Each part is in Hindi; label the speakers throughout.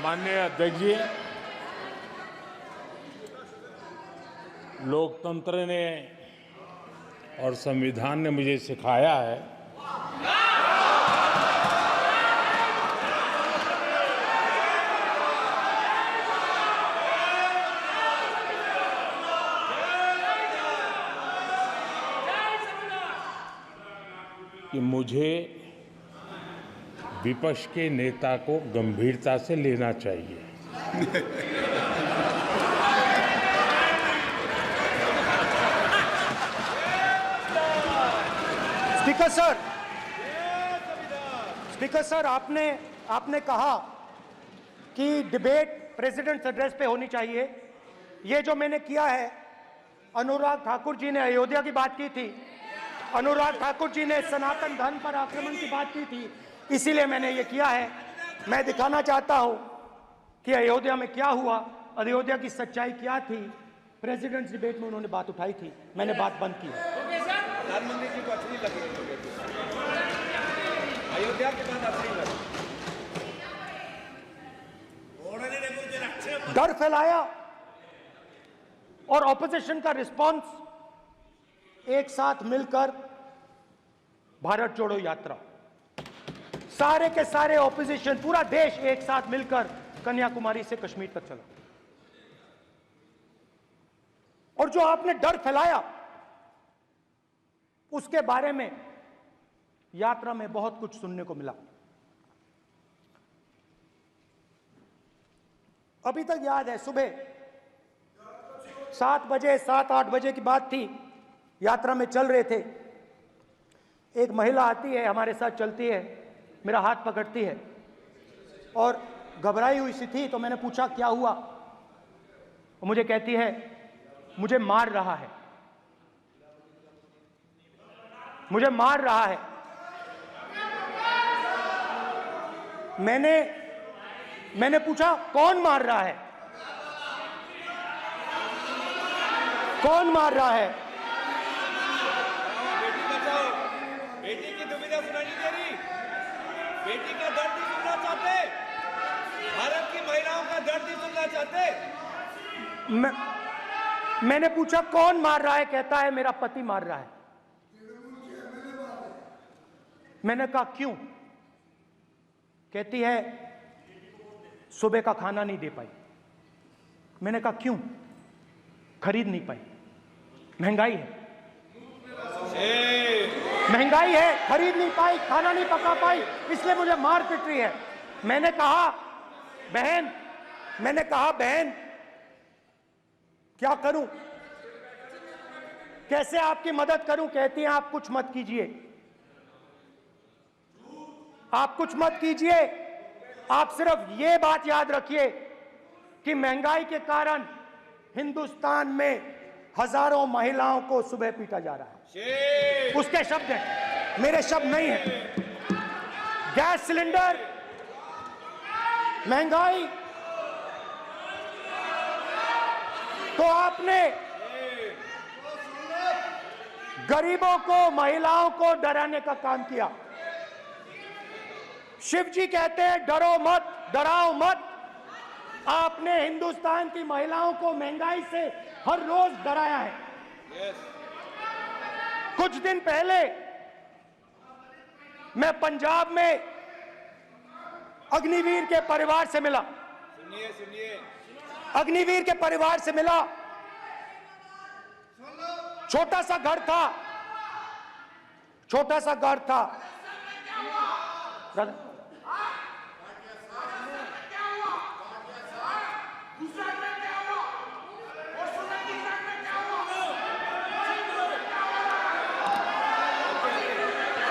Speaker 1: माननीय अध्यक्ष जी, लोकतंत्र ने और संविधान ने मुझे सिखाया है कि मुझे विपक्ष के नेता को गंभीरता से लेना चाहिए।
Speaker 2: स्पीकर सर, आपने कहा कि डिबेट प्रेसिडेंट्स एड्रेस पे होनी चाहिए। ये जो मैंने किया है, अनुराग ठाकुर जी ने अयोध्या की बात की थी, अनुराग ठाकुर जी ने सनातन धर्म पर आक्रमण की बात की थी, इसीलिए मैंने ये किया है। मैं दिखाना चाहता हूं कि अयोध्या में क्या हुआ, अयोध्या की सच्चाई क्या थी। प्रेसिडेंट्स डिबेट में उन्होंने बात उठाई थी, मैंने बात बंद की है।
Speaker 3: प्रधानमंत्री जी को अच्छी लगी अयोध्या के बाद अच्छी लगी,
Speaker 2: डर फैलाया और ऑपोजिशन का रिस्पांस एक साथ मिलकर भारत जोड़ो यात्रा, सारे के सारे ऑपोजिशन, पूरा देश एक साथ मिलकर कन्याकुमारी से कश्मीर तक चला। और जो आपने डर फैलाया उसके बारे में यात्रा में बहुत कुछ सुनने को मिला। अभी तक याद है, सुबह 7 बजे 7-8 बजे की बात थी, यात्रा में चल रहे थे, एक महिला आती है, हमारे साथ चलती है, मेरा हाथ पकड़ती है और घबराई हुई सी थी। तो मैंने पूछा क्या हुआ, वो मुझे कहती है मुझे मार रहा है, मुझे मार रहा है। मैंने पूछा कौन मार रहा है, कौन मार रहा है?
Speaker 3: बेटी बचाओ, बेटी की दुविधा सुनाई नहीं दे रही, बेटी का दर्द नहीं सुनना चाहते, भारत की महिलाओं का दर्द नहीं सुनना चाहते।
Speaker 2: मैंने पूछा कौन मार रहा है, कहता है मेरा पति मार रहा है। मैंने कहा क्यों? कहती है सुबह का खाना नहीं दे पाई। मैंने कहा क्यों? खरीद नहीं पाई, महंगाई है, महंगाई है, खरीद नहीं पाई, खाना नहीं पका पाई, इसलिए मुझे मार पिट रही है। मैंने कहा बहन क्या करूं, कैसे आपकी मदद करूं? कहती हैं आप कुछ मत कीजिए, आप कुछ मत कीजिए, आप सिर्फ ये बात याद रखिए कि महंगाई के कारण हिंदुस्तान में हजारों महिलाओं को सुबह पीटा जा रहा है। उसके शब्द हैं, मेरे शब्द नहीं हैं। गैस सिलेंडर, महंगाई, तो आपने गरीबों को, महिलाओं को डराने का काम किया। शिव जी कहते हैं डरो मत, डराओ मत। आपने हिंदुस्तान की महिलाओं को महंगाई से हर रोज डराया है। कुछ दिन पहले मैं पंजाब में अग्निवीर के परिवार से मिला,
Speaker 3: सुनिए
Speaker 2: अग्निवीर के परिवार से मिला। छोटा सा घर था, छोटा सा घर था।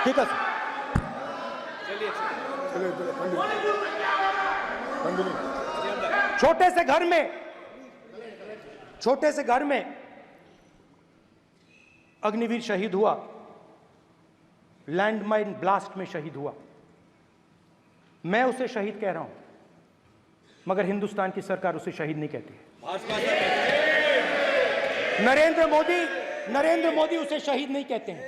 Speaker 2: ठीक है छोटे से घर में अग्निवीर शहीद हुआ, लैंडमाइन ब्लास्ट में शहीद हुआ। मैं उसे शहीद कह रहा हूं, मगर हिंदुस्तान की सरकार उसे शहीद नहीं कहती है। नरेंद्र मोदी उसे शहीद नहीं कहते हैं,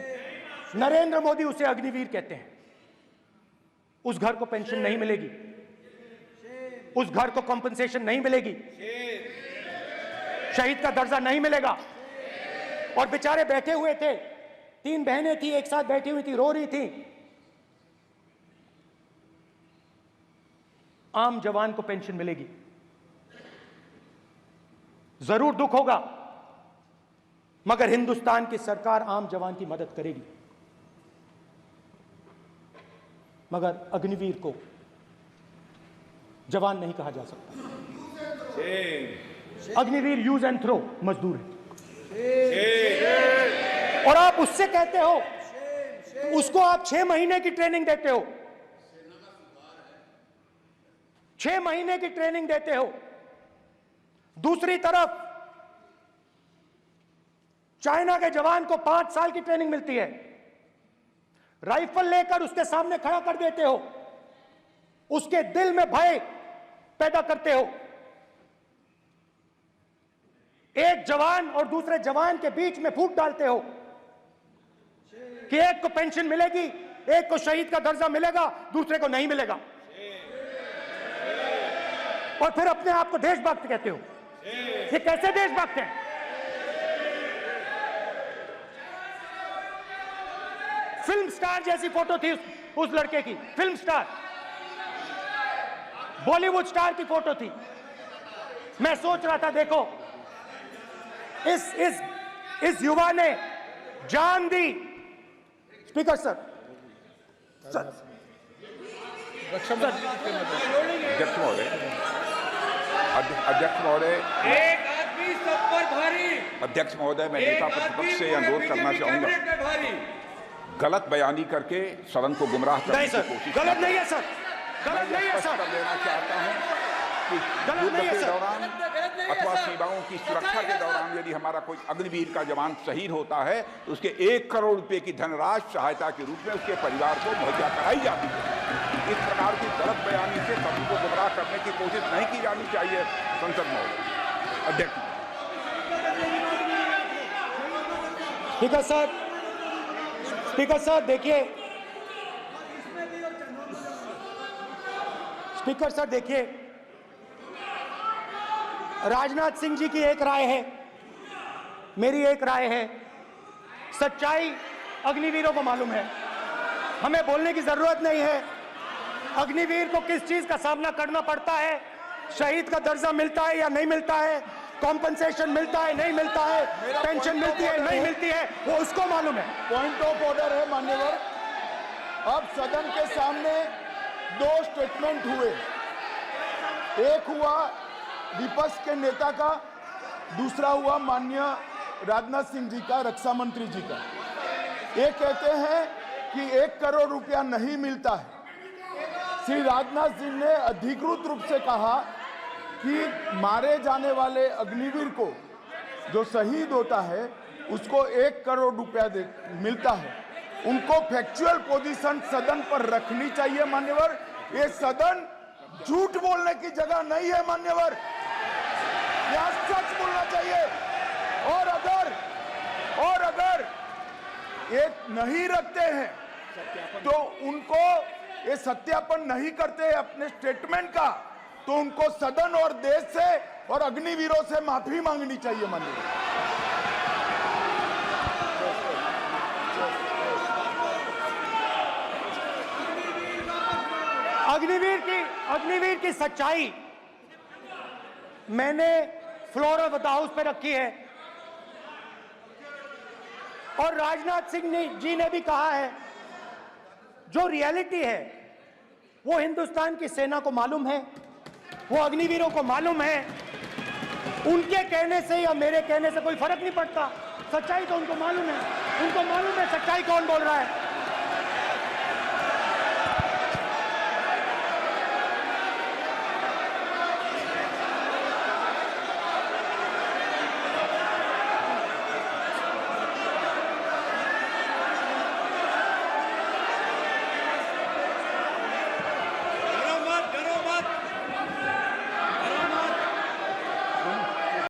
Speaker 2: नरेंद्र मोदी उसे अग्निवीर कहते हैं। उस घर को पेंशन नहीं मिलेगी, उस घर को कॉम्पनसेशन नहीं मिलेगी, शहीद का दर्जा नहीं मिलेगा। और बेचारे बैठे हुए थे, 3 बहनें थी, एक साथ बैठी हुई थी, रो रही थी। आम जवान को पेंशन मिलेगी, जरूर दुख होगा, मगर हिंदुस्तान की सरकार आम जवान की मदद करेगी। मगर अग्निवीर को जवान नहीं कहा जा सकता। अग्निवीर यूज एंड थ्रो मजदूर है। और आप उससे कहते हो, उसको आप 6 महीने की ट्रेनिंग देते हो, 6 महीने की ट्रेनिंग देते हो। दूसरी तरफ चाइना के जवान को 5 साल की ट्रेनिंग मिलती है, राइफल लेकर उसके सामने खड़ा कर देते हो, उसके दिल में भय पैदा करते हो। एक जवान और दूसरे जवान के बीच में फूट डालते हो कि एक को पेंशन मिलेगी, एक को शहीद का दर्जा मिलेगा, दूसरे को नहीं मिलेगा, और फिर अपने आप को देशभक्त कहते हो। ये कैसे देशभक्त हैं? फिल्म स्टार जैसी फोटो थी उस लड़के की, फिल्म स्टार, बॉलीवुड स्टार की फोटो थी। मैं सोच रहा था, देखो इस युवा ने जान दी। स्पीकर सर,
Speaker 4: अध्यक्ष महोदय,
Speaker 3: एक आदमी सब पर भारी।
Speaker 4: अध्यक्ष महोदय, मैं नेता प्रतिपक्ष से अनुरोध करना चाहूंगा,
Speaker 3: भारी
Speaker 4: गलत बयानी करके सदन को गुमराह करने
Speaker 2: नहीं
Speaker 4: की
Speaker 2: सर,
Speaker 4: कोशिश
Speaker 2: गलत नहीं है सर, गलत नहीं है
Speaker 4: स्पष्ट
Speaker 2: सर,
Speaker 4: कर देना चाहता हूं कि
Speaker 2: गलत
Speaker 4: युद्ध
Speaker 2: नहीं है
Speaker 4: के
Speaker 2: सर।
Speaker 4: दौरान अथवा सीमाओं की सुरक्षा के दौरान यदि हमारा कोई अग्निवीर का जवान शहीद होता है तो उसके 1 करोड़ रुपए की धनराशि सहायता के रूप में उसके परिवार को मुहैया कराई जाती है। इस प्रकार की गलत बयानी से सभी को गुमराह करने की कोशिश नहीं की जानी चाहिए। संसद महोदय, अध्यक्ष।
Speaker 2: स्पीकर सर, स्पीकर सर देखिए, स्पीकर सर देखिए, राजनाथ सिंह जी की एक राय है, मेरी एक राय है। सच्चाई अग्निवीरों को मालूम है, हमें बोलने की जरूरत नहीं है। अग्निवीर को किस चीज का सामना करना पड़ता है, शहीद का दर्जा मिलता है या नहीं मिलता है, कॉम्पनसेशन मिलता है नहीं मिलता है, पेंशन मिलती है नहीं मिलती है, वो उसको मालूम है।
Speaker 5: पॉइंट ऑफ ऑर्डर है मान्यवर। अब सदन के सामने 2 स्टेटमेंट हुए, एक हुआ विपक्ष के नेता का, दूसरा हुआ माननीय राजनाथ सिंह जी का, रक्षा मंत्री जी का। ये कहते हैं कि 1 करोड़ रुपया नहीं मिलता है। श्री राजनाथ सिंह ने अधिकृत रूप से कहा कि मारे जाने वाले अग्निवीर को जो शहीद होता है उसको 1 करोड़ रुपया मिलता है। उनको फैक्चुअल पोजीशन सदन पर रखनी चाहिए मान्यवर। ये सदन झूठ बोलने की जगह नहीं है मान्यवर, यह सच बोलना चाहिए। और अगर ये नहीं रखते हैं तो उनको ये सत्यापन नहीं करते अपने स्टेटमेंट का, तो उनको सदन और देश से और अग्निवीरों से माफी मांगनी चाहिए माननीय।
Speaker 2: अग्निवीर की सच्चाई मैंने फ्लोर ऑफ द हाउस पे रखी है, और राजनाथ सिंह जी ने भी कहा है, जो रियलिटी है वो हिंदुस्तान की सेना को मालूम है, वो अग्निवीरों को मालूम है। उनके कहने से या मेरे कहने से कोई फर्क नहीं पड़ता, सच्चाई तो उनको मालूम है। उनको मालूम है सच्चाई कौन बोल रहा है।